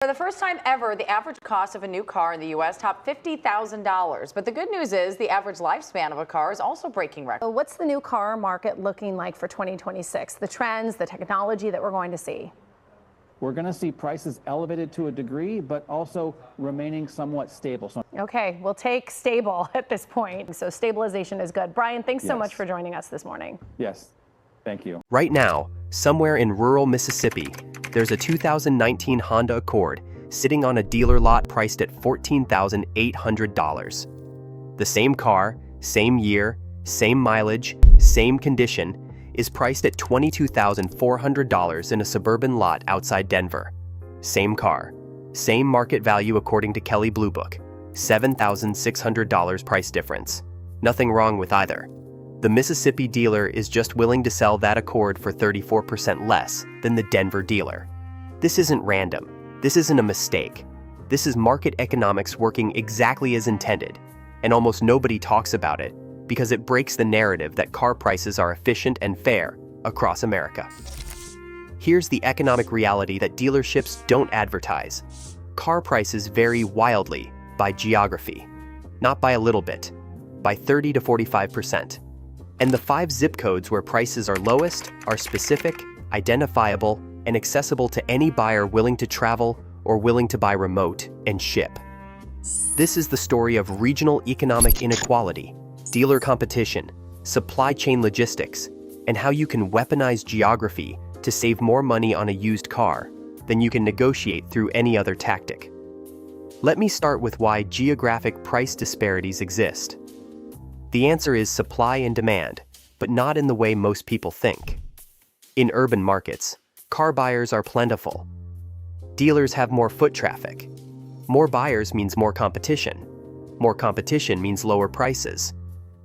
For the first time ever, the average cost of a new car in the U.S. topped $50,000. But the good news is the average lifespan of a car is also breaking records. So what's the new car market looking like for 2026? The trends, the technology that we're going to see? We're going to see prices elevated to a degree, but also remaining somewhat stable. Okay, we'll take stable at this point. So stabilization is good. Brian, thanks so much for joining us this morning. Yes, thank you. Right now, somewhere in rural Mississippi, there's a 2019 Honda Accord sitting on a dealer lot priced at $14,800. The same car, same year, same mileage, same condition, is priced at $22,400 in a suburban lot outside Denver. Same car, same market value according to Kelley Blue Book, $7,600 price difference. Nothing wrong with either. The Mississippi dealer is just willing to sell that Accord for 34% less than the Denver dealer. This isn't random. This isn't a mistake. This is market economics working exactly as intended, and almost nobody talks about it because it breaks the narrative that car prices are efficient and fair across America. Here's the economic reality that dealerships don't advertise. Car prices vary wildly by geography, not by a little bit, by 30 to 45%. And the 5 zip codes where prices are lowest are specific, identifiable, and accessible to any buyer willing to travel or willing to buy remote and ship. This is the story of regional economic inequality, dealer competition, supply chain logistics, and how you can weaponize geography to save more money on a used car than you can negotiate through any other tactic. Let me start with why geographic price disparities exist. The answer is supply and demand, but not in the way most people think. In urban markets, car buyers are plentiful. Dealers have more foot traffic. More buyers means more competition. More competition means lower prices.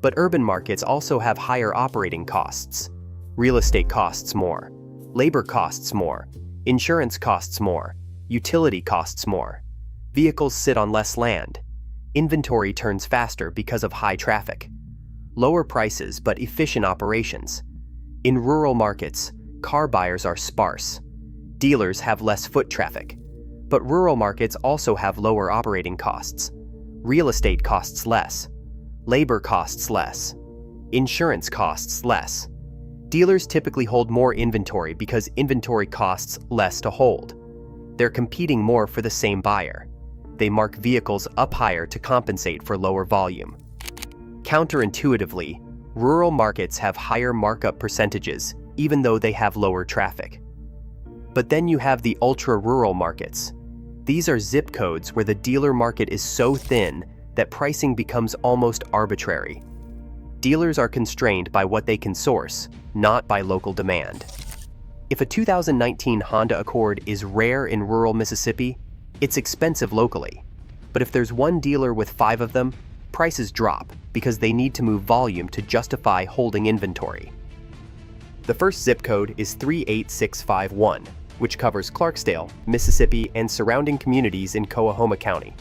But urban markets also have higher operating costs. Real estate costs more. Labor costs more. Insurance costs more. Utility costs more. Vehicles sit on less land. Inventory turns faster because of high traffic. Lower prices but efficient operations. In rural markets, car buyers are sparse. Dealers have less foot traffic. But rural markets also have lower operating costs. Real estate costs less. Labor costs less. Insurance costs less. Dealers typically hold more inventory because inventory costs less to hold. They're competing more for the same buyer. They mark vehicles up higher to compensate for lower volume. Counterintuitively, rural markets have higher markup percentages even though they have lower traffic. But then you have the ultra-rural markets. These are zip codes where the dealer market is so thin that pricing becomes almost arbitrary. Dealers are constrained by what they can source, not by local demand. If a 2019 Honda Accord is rare in rural Mississippi, it's expensive locally. But if there's one dealer with 5 of them, prices drop because they need to move volume to justify holding inventory. The first zip code is 38651, which covers Clarksdale, Mississippi, and surrounding communities in Coahoma County.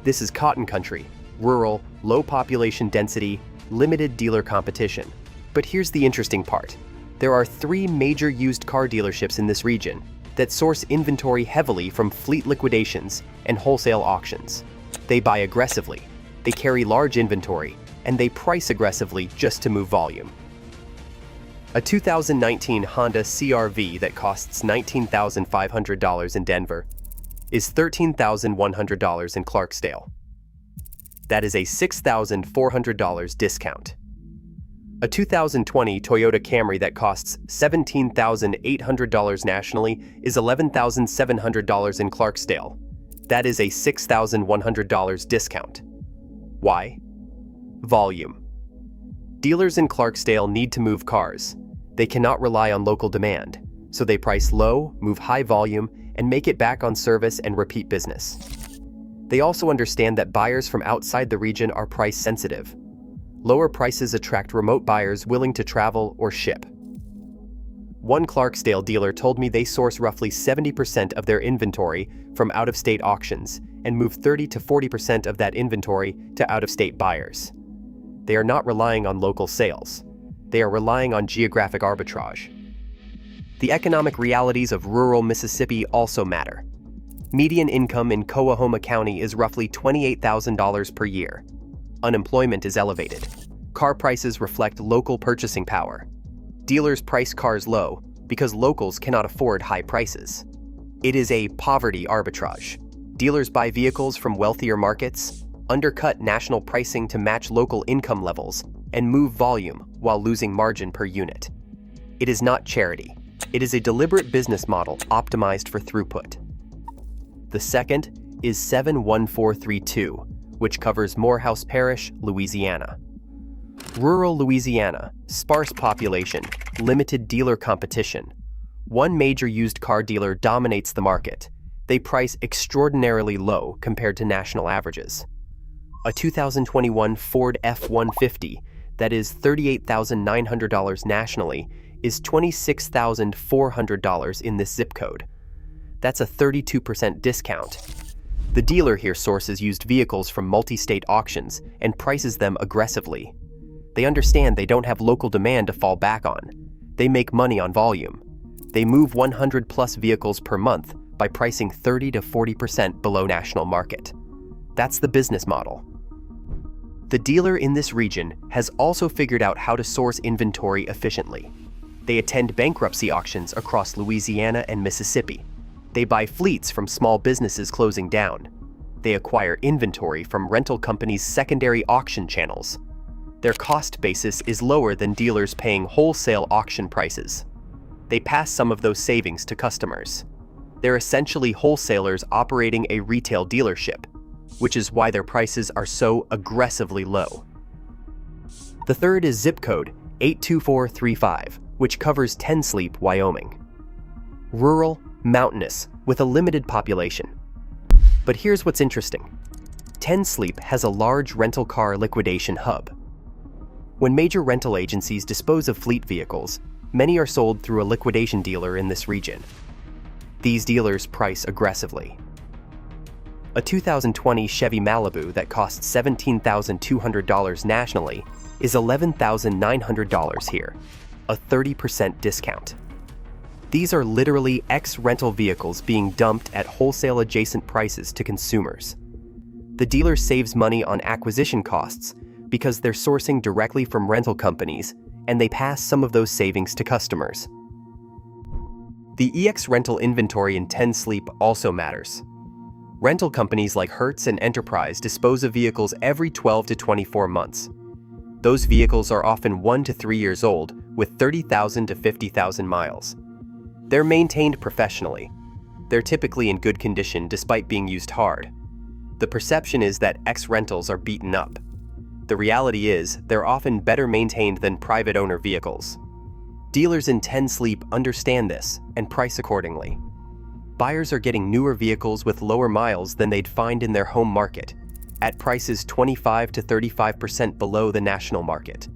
This is cotton country, rural, low population density, limited dealer competition. But here's the interesting part. There are 3 major used car dealerships in this region that source inventory heavily from fleet liquidations and wholesale auctions. They buy aggressively, they carry large inventory, and they price aggressively just to move volume. A 2019 Honda CR-V that costs $19,500 in Denver is $13,100 in Clarksdale. That is a $6,400 discount. A 2020 Toyota Camry that costs $17,800 nationally is $11,700 in Clarksdale. That is a $6,100 discount. Why? Volume. Dealers in Clarksdale need to move cars. They cannot rely on local demand, so they price low, move high volume, and make it back on service and repeat business. They also understand that buyers from outside the region are price sensitive. Lower prices attract remote buyers willing to travel or ship. One Clarksdale dealer told me they source roughly 70% of their inventory from out-of-state auctions and move 30 to 40% of that inventory to out-of-state buyers. They are not relying on local sales. They are relying on geographic arbitrage. The economic realities of rural Mississippi also matter. Median income in Coahoma County is roughly $28,000 per year. Unemployment is elevated. Car prices reflect local purchasing power. Dealers price cars low because locals cannot afford high prices. It is a poverty arbitrage. Dealers buy vehicles from wealthier markets, undercut national pricing to match local income levels, and move volume while losing margin per unit. It is not charity. It is a deliberate business model optimized for throughput. The second is 71432, which covers Morehouse Parish, Louisiana. Rural Louisiana, sparse population, limited dealer competition. One major used car dealer dominates the market. They price extraordinarily low compared to national averages. A 2021 Ford F-150 that is $38,900 nationally is $26,400 in this zip code. That's a 32% discount. The dealer here sources used vehicles from multi-state auctions and prices them aggressively. They understand they don't have local demand to fall back on. They make money on volume. They move 100+ vehicles per month by pricing 30 to 40% below national market. That's the business model. The dealer in this region has also figured out how to source inventory efficiently. They attend bankruptcy auctions across Louisiana and Mississippi. They buy fleets from small businesses closing down. They acquire inventory from rental companies' secondary auction channels. Their cost basis is lower than dealers paying wholesale auction prices. They pass some of those savings to customers. They're essentially wholesalers operating a retail dealership, which is why their prices are so aggressively low. The third is zip code 82435, which covers Ten Sleep, Wyoming. Rural, mountainous, with a limited population. But here's what's interesting. Ten Sleep has a large rental car liquidation hub. When major rental agencies dispose of fleet vehicles, many are sold through a liquidation dealer in this region. These dealers price aggressively. A 2020 Chevy Malibu that costs $17,200 nationally is $11,900 here, a 30% discount. These are literally ex-rental vehicles being dumped at wholesale adjacent prices to consumers. The dealer saves money on acquisition costs because they're sourcing directly from rental companies, and they pass some of those savings to customers. The EX rental inventory in Ten Sleep also matters. Rental companies like Hertz and Enterprise dispose of vehicles every 12 to 24 months. Those vehicles are often 1 to 3 years old with 30,000 to 50,000 miles. They're maintained professionally. They're typically in good condition despite being used hard. The perception is that ex-rentals are beaten up. The reality is they're often better maintained than private owner vehicles. Dealers in Ten Sleep understand this and price accordingly. Buyers are getting newer vehicles with lower miles than they'd find in their home market, at prices 25 to 35% below the national market.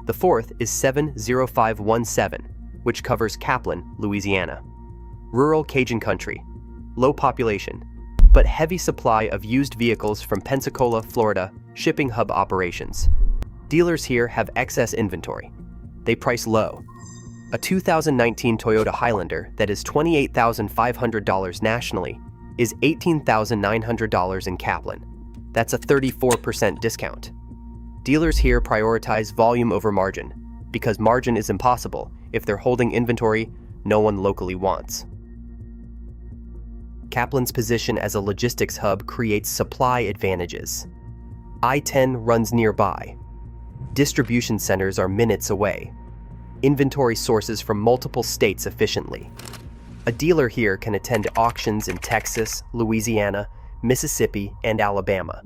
The fourth is 70517, which covers Kaplan, Louisiana. Rural Cajun country, low population, but heavy supply of used vehicles from Pensacola, Florida, shipping hub operations. Dealers here have excess inventory. They price low. A 2019 Toyota Highlander that is $28,500 nationally is $18,900 in Kaplan. That's a 34% discount. Dealers here prioritize volume over margin, because margin is impossible if they're holding inventory no one locally wants. Kaplan's position as a logistics hub creates supply advantages. I-10 runs nearby. Distribution centers are minutes away. Inventory sources from multiple states efficiently. A dealer here can attend auctions in Texas, Louisiana, Mississippi, and Alabama.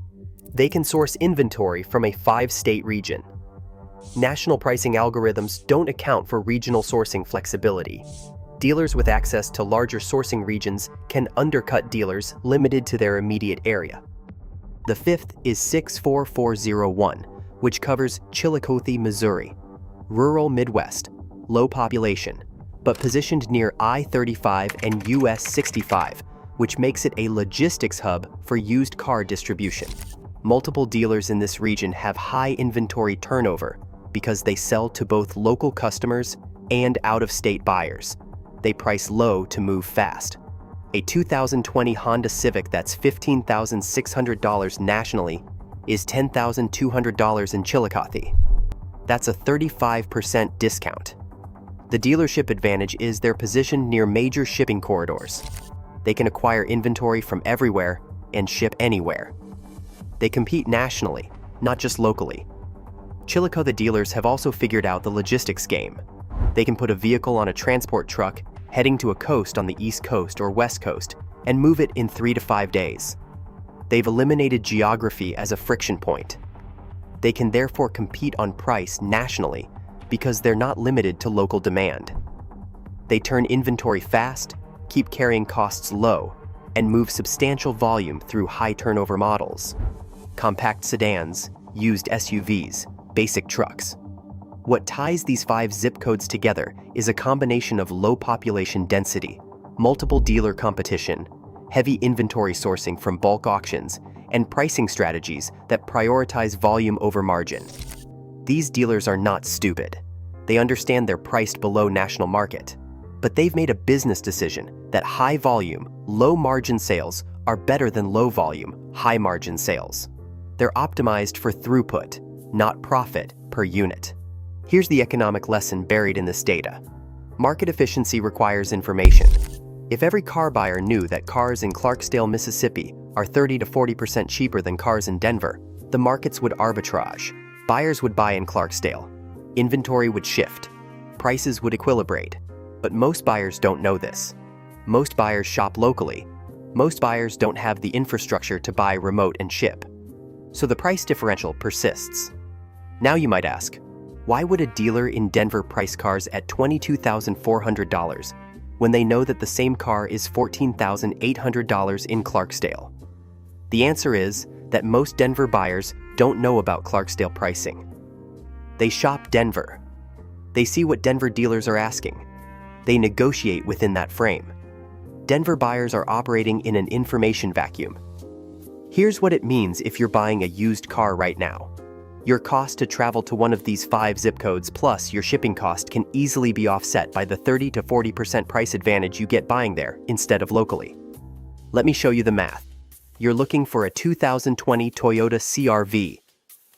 They can source inventory from a 5-state region. National pricing algorithms don't account for regional sourcing flexibility. Dealers with access to larger sourcing regions can undercut dealers limited to their immediate area. The fifth is 64401, which covers Chillicothe, Missouri. Rural Midwest, low population, but positioned near I-35 and US 65, which makes it a logistics hub for used car distribution. Multiple dealers in this region have high inventory turnover because they sell to both local customers and out-of-state buyers. They price low to move fast. A 2020 Honda Civic that's $15,600 nationally is $10,200 in Chillicothe. That's a 35% discount. The dealership advantage is their position near major shipping corridors. They can acquire inventory from everywhere and ship anywhere. They compete nationally, not just locally. Chillicothe dealers have also figured out the logistics game. They can put a vehicle on a transport truck heading to a coast on the East Coast or West Coast and move it in 3 to 5 days. They've eliminated geography as a friction point. They can therefore compete on price nationally because they're not limited to local demand. They turn inventory fast, keep carrying costs low, and move substantial volume through high turnover models. Compact sedans, used SUVs, basic trucks. What ties these 5 zip codes together is a combination of low population density, multiple dealer competition, heavy inventory sourcing from bulk auctions, and pricing strategies that prioritize volume over margin. These dealers are not stupid. They understand they're priced below national market, but they've made a business decision that high volume, low margin sales are better than low volume, high margin sales. They're optimized for throughput, not profit per unit. Here's the economic lesson buried in this data. Market efficiency requires information. If every car buyer knew that cars in Clarksdale, Mississippi are 30 to 40% cheaper than cars in Denver, the markets would arbitrage. Buyers would buy in Clarksdale. Inventory would shift. Prices would equilibrate. But most buyers don't know this. Most buyers shop locally. Most buyers don't have the infrastructure to buy remote and ship. So the price differential persists. Now you might ask, why would a dealer in Denver price cars at $22,400 when they know that the same car is $14,800 in Clarksdale? The answer is that most Denver buyers don't know about Clarksdale pricing. They shop Denver. They see what Denver dealers are asking. They negotiate within that frame. Denver buyers are operating in an information vacuum. Here's what it means if you're buying a used car right now. Your cost to travel to one of these 5 zip codes plus your shipping cost can easily be offset by the 30 to 40% price advantage you get buying there instead of locally. Let me show you the math. You're looking for a 2020 Toyota CR-V.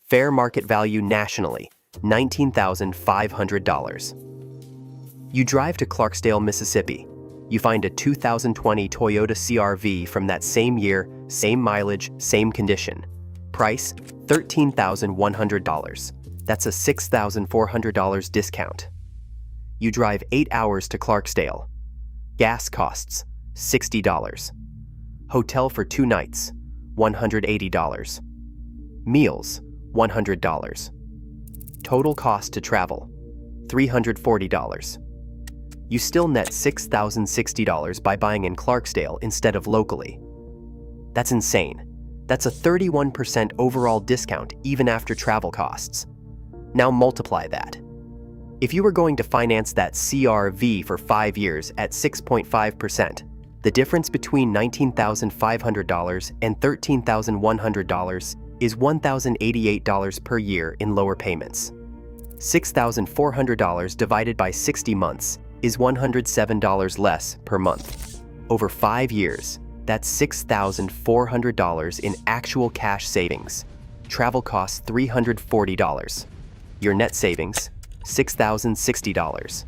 Fair market value nationally, $19,500. You drive to Clarksdale, Mississippi. You find a 2020 Toyota CR-V from that same year, same mileage, same condition. Price, $13,100. That's a $6,400 discount. You drive 8 hours to Clarksdale. Gas costs, $60. Hotel for 2 nights, $180. Meals, $100. Total cost to travel, $340. You still net $6,060 by buying in Clarksdale instead of locally. That's insane. That's a 31% overall discount even after travel costs. Now multiply that. If you were going to finance that CR-V for 5 years at 6.5%, the difference between $19,500 and $13,100 is $1,088 per year in lower payments. $6,400 divided by 60 months is $107 less per month. Over 5 years, that's $6,400 in actual cash savings. Travel costs $340. Your net savings, $6,060.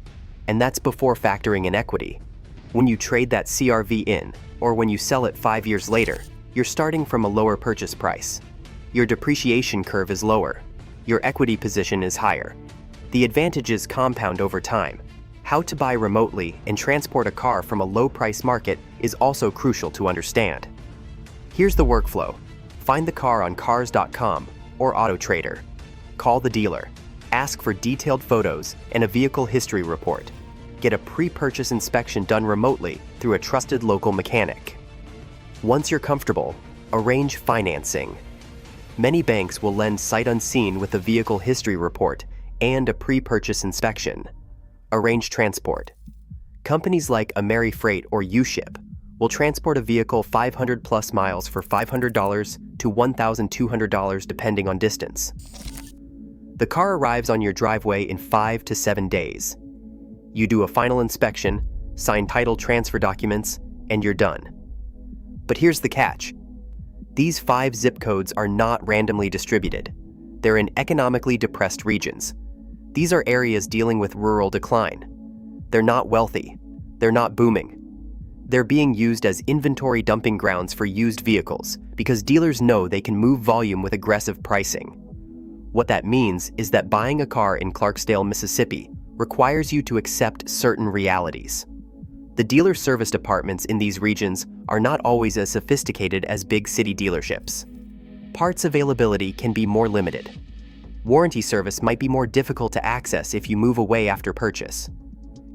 And that's before factoring in equity. When you trade that CR-V in, or when you sell it 5 years later, you're starting from a lower purchase price. Your depreciation curve is lower. Your equity position is higher. The advantages compound over time. How to buy remotely and transport a car from a low-price market is also crucial to understand. Here's the workflow. Find the car on cars.com or AutoTrader. Call the dealer. Ask for detailed photos and a vehicle history report. Get a pre-purchase inspection done remotely through a trusted local mechanic. Once you're comfortable, arrange financing. Many banks will lend sight unseen with a vehicle history report and a pre-purchase inspection. Arrange transport. Companies like AmeriFreight or UShip will transport a vehicle 500 plus miles for $500 to $1,200 depending on distance. The car arrives on your driveway in 5 to 7 days. You do a final inspection, sign title transfer documents, and you're done. But here's the catch. These 5 zip codes are not randomly distributed. They're in economically depressed regions. These are areas dealing with rural decline. They're not wealthy. They're not booming. They're being used as inventory dumping grounds for used vehicles because dealers know they can move volume with aggressive pricing. What that means is that buying a car in Clarksdale, Mississippi requires you to accept certain realities. The dealer service departments in these regions are not always as sophisticated as big city dealerships. Parts availability can be more limited. Warranty service might be more difficult to access if you move away after purchase.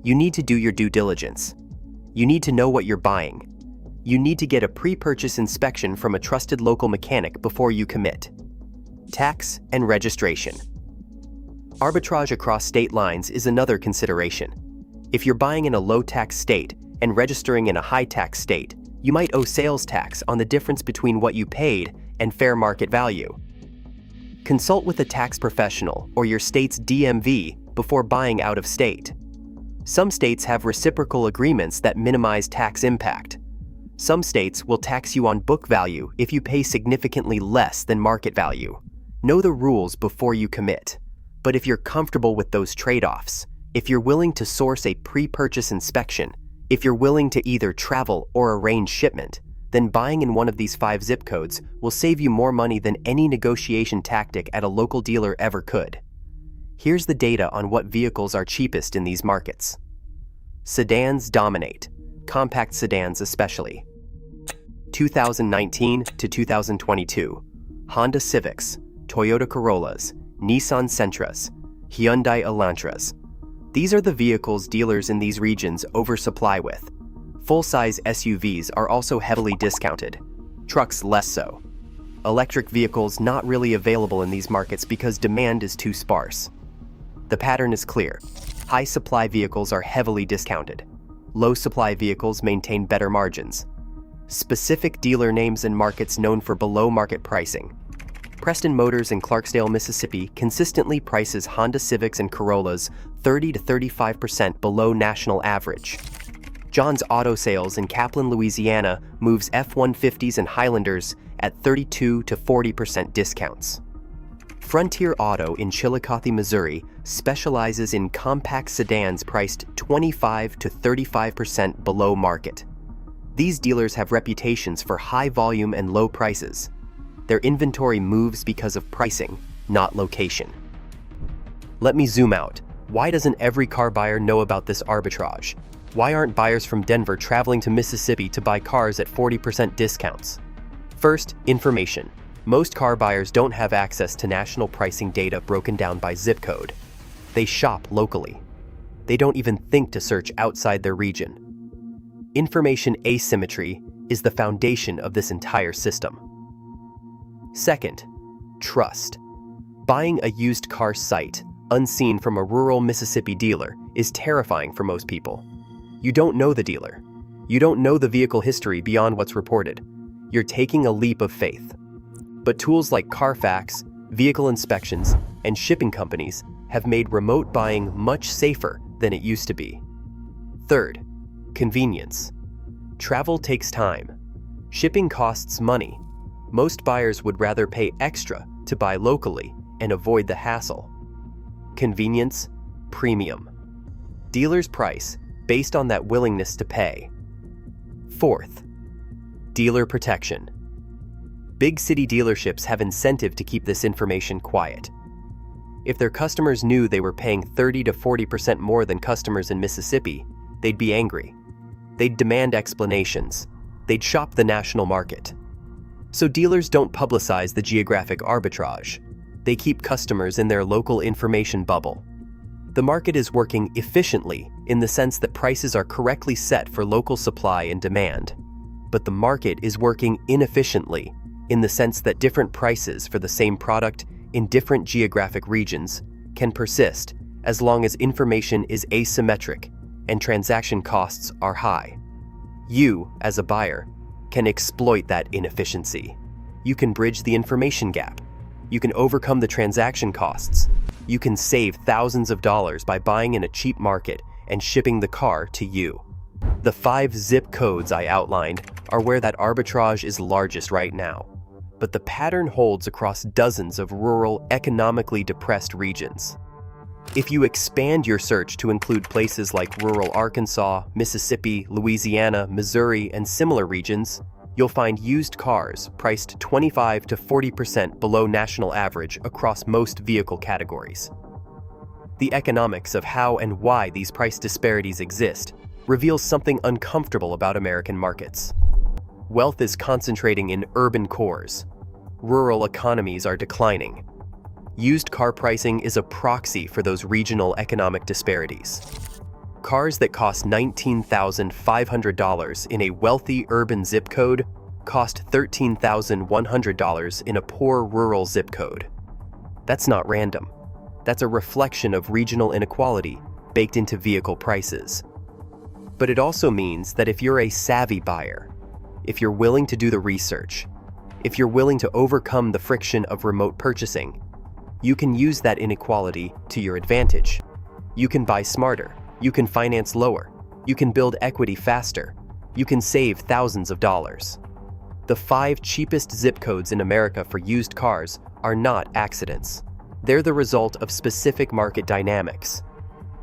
You need to do your due diligence. You need to know what you're buying. You need to get a pre-purchase inspection from a trusted local mechanic before you commit. Tax and registration. Arbitrage across state lines is another consideration. If you're buying in a low-tax state and registering in a high-tax state, you might owe sales tax on the difference between what you paid and fair market value. Consult with a tax professional or your state's DMV before buying out of state. Some states have reciprocal agreements that minimize tax impact. Some states will tax you on book value if you pay significantly less than market value. Know the rules before you commit. But if you're comfortable with those trade-offs, if you're willing to source a pre-purchase inspection, if you're willing to either travel or arrange shipment, then buying in one of these 5 zip codes will save you more money than any negotiation tactic at a local dealer ever could. Here's the data on what vehicles are cheapest in these markets. Sedans dominate, compact sedans especially. 2019 to 2022, Honda Civics, Toyota Corollas, Nissan Sentras, Hyundai Elantras. These are the vehicles dealers in these regions oversupply with. Full-size SUVs are also heavily discounted, trucks less so. Electric vehicles not really available in these markets because demand is too sparse. The pattern is clear. High-supply vehicles are heavily discounted. Low-supply vehicles maintain better margins. Specific dealer names and markets known for below-market pricing. Preston Motors in Clarksdale, Mississippi consistently prices Honda Civics and Corollas 30 to 35% below national average. John's Auto Sales in Kaplan, Louisiana moves F-150s and Highlanders at 32 to 40% discounts. Frontier Auto in Chillicothe, Missouri specializes in compact sedans priced 25 to 35% below market. These dealers have reputations for high volume and low prices. Their inventory moves because of pricing, not location. Let me zoom out. Why doesn't every car buyer know about this arbitrage? Why aren't buyers from Denver traveling to Mississippi to buy cars at 40% discounts? First, information. Most car buyers don't have access to national pricing data broken down by zip code. They shop locally. They don't even think to search outside their region. Information asymmetry is the foundation of this entire system. Second, trust. Buying a used car sight, unseen from a rural Mississippi dealer, is terrifying for most people. You don't know the dealer. You don't know the vehicle history beyond what's reported. You're taking a leap of faith. But tools like Carfax, vehicle inspections, and shipping companies have made remote buying much safer than it used to be. Third, convenience. Travel takes time. Shipping costs money. Most buyers would rather pay extra to buy locally and avoid the hassle. Convenience, premium. Dealers price based on that willingness to pay. Fourth, dealer protection. Big city dealerships have incentive to keep this information quiet. If their customers knew they were paying 30 to 40% more than customers in Mississippi, they'd be angry. They'd demand explanations. They'd shop the national market. So dealers don't publicize the geographic arbitrage. They keep customers in their local information bubble. The market is working efficiently in the sense that prices are correctly set for local supply and demand. But the market is working inefficiently in the sense that different prices for the same product in different geographic regions can persist as long as information is asymmetric and transaction costs are high. You, as a buyer, can exploit that inefficiency. You can bridge the information gap. You can overcome the transaction costs. You can save thousands of dollars by buying in a cheap market and shipping the car to you. The 5 zip codes I outlined are where that arbitrage is largest right now, but the pattern holds across dozens of rural, economically depressed regions. If you expand your search to include places like rural Arkansas, Mississippi, Louisiana, Missouri, and similar regions, you'll find used cars priced 25 to 40% below national average across most vehicle categories. The economics of how and why these price disparities exist reveals something uncomfortable about American markets. Wealth is concentrating in urban cores. Rural economies are declining. Used car pricing is a proxy for those regional economic disparities. Cars that cost $19,500 in a wealthy urban zip code cost $13,100 in a poor rural zip code. That's not random. That's a reflection of regional inequality baked into vehicle prices. But it also means that if you're a savvy buyer, if you're willing to do the research, if you're willing to overcome the friction of remote purchasing, you can use that inequality to your advantage. You can buy smarter, you can finance lower, you can build equity faster, you can save thousands of dollars. The 5 cheapest zip codes in America for used cars are not accidents. They're the result of specific market dynamics.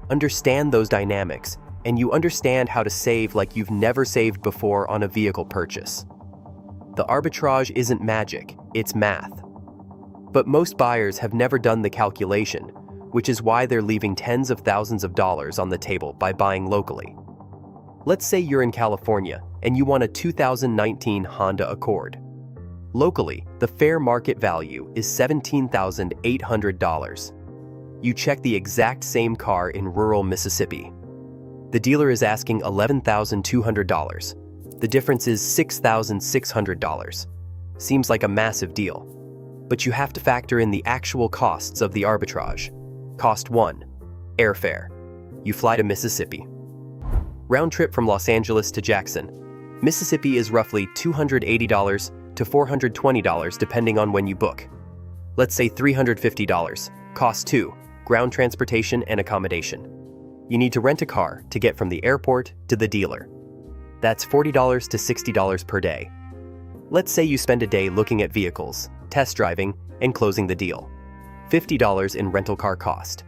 Understand those dynamics, and you understand how to save like you've never saved before on a vehicle purchase. The arbitrage isn't magic, it's math. But most buyers have never done the calculation, which is why they're leaving tens of thousands of dollars on the table by buying locally. Let's say you're in California and you want a 2019 Honda Accord. Locally, the fair market value is $17,800. You check the exact same car in rural Mississippi. The dealer is asking $11,200. The difference is $6,600. Seems like a massive deal. But you have to factor in the actual costs of the arbitrage. Cost 1, airfare. You fly to Mississippi. Round trip from Los Angeles to Jackson. Mississippi is roughly $280 to $420 depending on when you book. Let's say $350. Cost 2, ground transportation and accommodation. You need to rent a car to get from the airport to the dealer. That's $40 to $60 per day. Let's say you spend a day looking at vehicles, test driving, and closing the deal. $50 in rental car cost.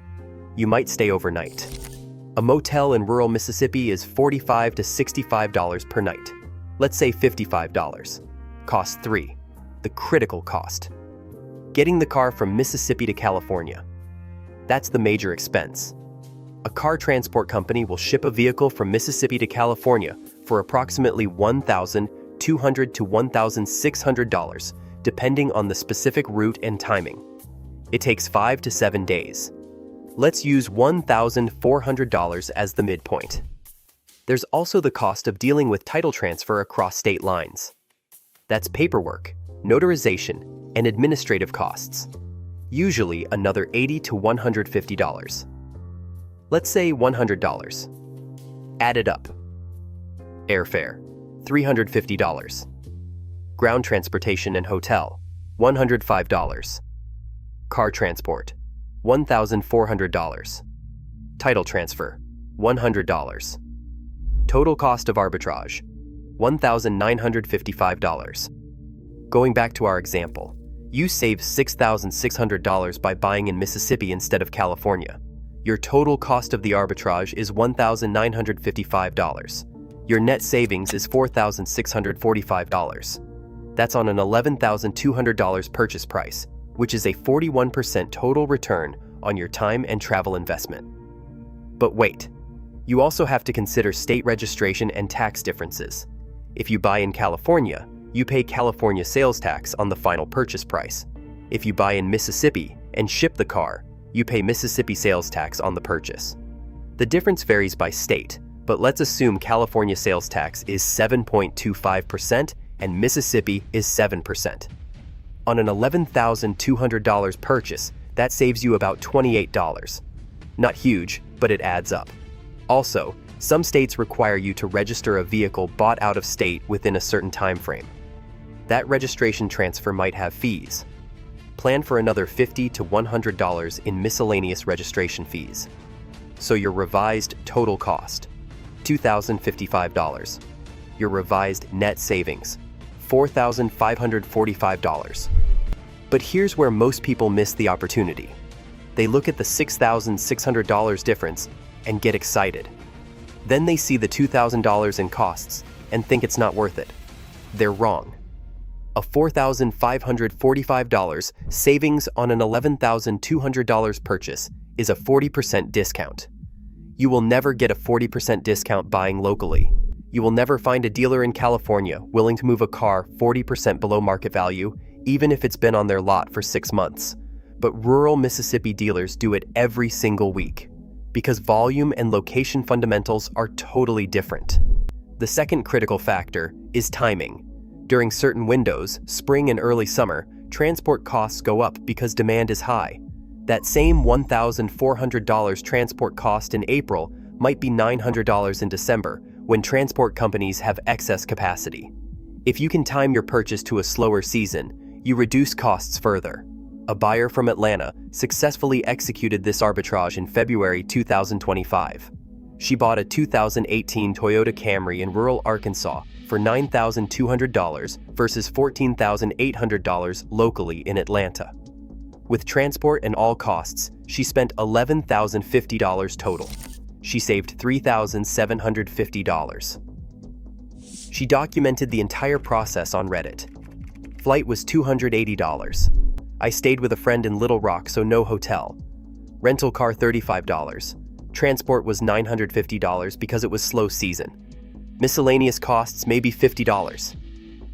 You might stay overnight. A motel in rural Mississippi is $45 to $65 per night. Let's say $55. Cost 3, the critical cost. Getting the car from Mississippi to California. That's the major expense. A car transport company will ship a vehicle from Mississippi to California for approximately $1,200 to $1,600, depending on the specific route and timing. It takes 5 to 7 days. Let's use $1,400 as the midpoint. There's also the cost of dealing with title transfer across state lines. That's paperwork, notarization, and administrative costs. Usually another $80 to $150. Let's say $100. Add it up. Airfare, $350. Ground transportation and hotel, $105. Car transport, $1,400. Title transfer, $100. Total cost of arbitrage, $1,955. Going back to our example, you save $6,600 by buying in Mississippi instead of California. Your total cost of the arbitrage is $1,955. Your net savings is $4,645. That's on an $11,200 purchase price, which is a 41% total return on your time and travel investment. But wait, you also have to consider state registration and tax differences. If you buy in California, you pay California sales tax on the final purchase price. If you buy in Mississippi and ship the car, you pay Mississippi sales tax on the purchase. The difference varies by state, but let's assume California sales tax is 7.25% and Mississippi is 7%. On an $11,200 purchase, that saves you about $28. Not huge, but it adds up. Also, some states require you to register a vehicle bought out of state within a certain time frame. That registration transfer might have fees. Plan for another $50 to $100 in miscellaneous registration fees. So your revised total cost, $2,055. Your revised net savings, $4,545. But here's where most people miss the opportunity. They look at the $6,600 difference and get excited. Then they see the $2,000 in costs and think it's not worth it. They're wrong. A $4,545 savings on an $11,200 purchase is a 40% discount. You will never get a 40% discount buying locally. You will never find a dealer in California willing to move a car 40% below market value, even if it's been on their lot for 6 months. But rural Mississippi dealers do it every single week, because volume and location fundamentals are totally different. The second critical factor is timing. During certain windows, spring and early summer, transport costs go up because demand is high. That same $1,400 transport cost in April might be $900 in December, when transport companies have excess capacity. If you can time your purchase to a slower season, you reduce costs further. A buyer from Atlanta successfully executed this arbitrage in February 2025. She bought a 2018 Toyota Camry in rural Arkansas for $9,200 versus $14,800 locally in Atlanta. With transport and all costs, she spent $11,050 total. She saved $3,750. She documented the entire process on Reddit. Flight was $280. I stayed with a friend in Little Rock, so no hotel. Rental car $35. Transport was $950 because it was slow season. Miscellaneous costs maybe $50.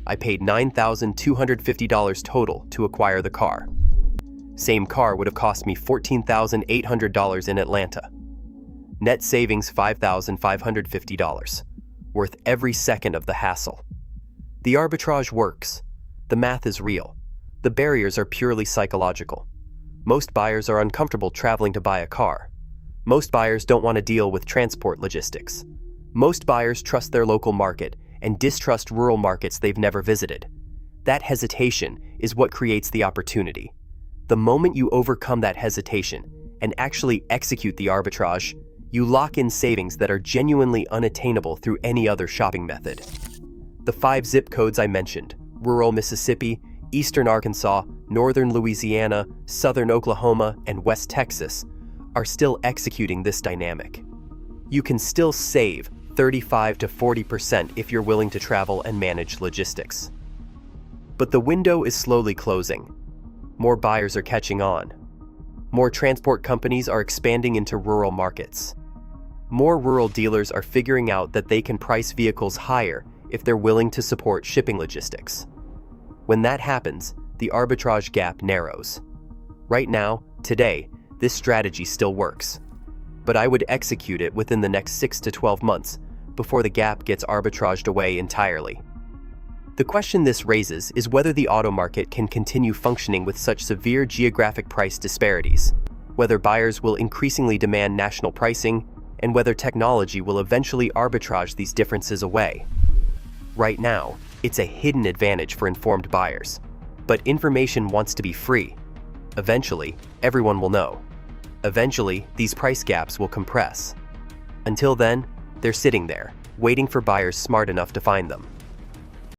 I paid $9,250 total to acquire the car. Same car would have cost me $14,800 in Atlanta. Net savings $5,550, worth every second of the hassle. The arbitrage works. The math is real. The barriers are purely psychological. Most buyers are uncomfortable traveling to buy a car. Most buyers don't want to deal with transport logistics. Most buyers trust their local market and distrust rural markets they've never visited. That hesitation is what creates the opportunity. The moment you overcome that hesitation and actually execute the arbitrage, you lock in savings that are genuinely unattainable through any other shopping method. The 5 zip codes I mentioned, rural Mississippi, eastern Arkansas, northern Louisiana, southern Oklahoma, and West Texas, are still executing this dynamic. You can still save 35 to 40% if you're willing to travel and manage logistics. But the window is slowly closing. More buyers are catching on. More transport companies are expanding into rural markets. More rural dealers are figuring out that they can price vehicles higher if they're willing to support shipping logistics. When that happens, the arbitrage gap narrows. Right now, today, this strategy still works, but I would execute it within the next 6 to 12 months before the gap gets arbitraged away entirely. The question this raises is whether the auto market can continue functioning with such severe geographic price disparities, whether buyers will increasingly demand national pricing, and whether technology will eventually arbitrage these differences away. Right now, it's a hidden advantage for informed buyers, but information wants to be free. Eventually, everyone will know. Eventually, these price gaps will compress. Until then, they're sitting there, waiting for buyers smart enough to find them.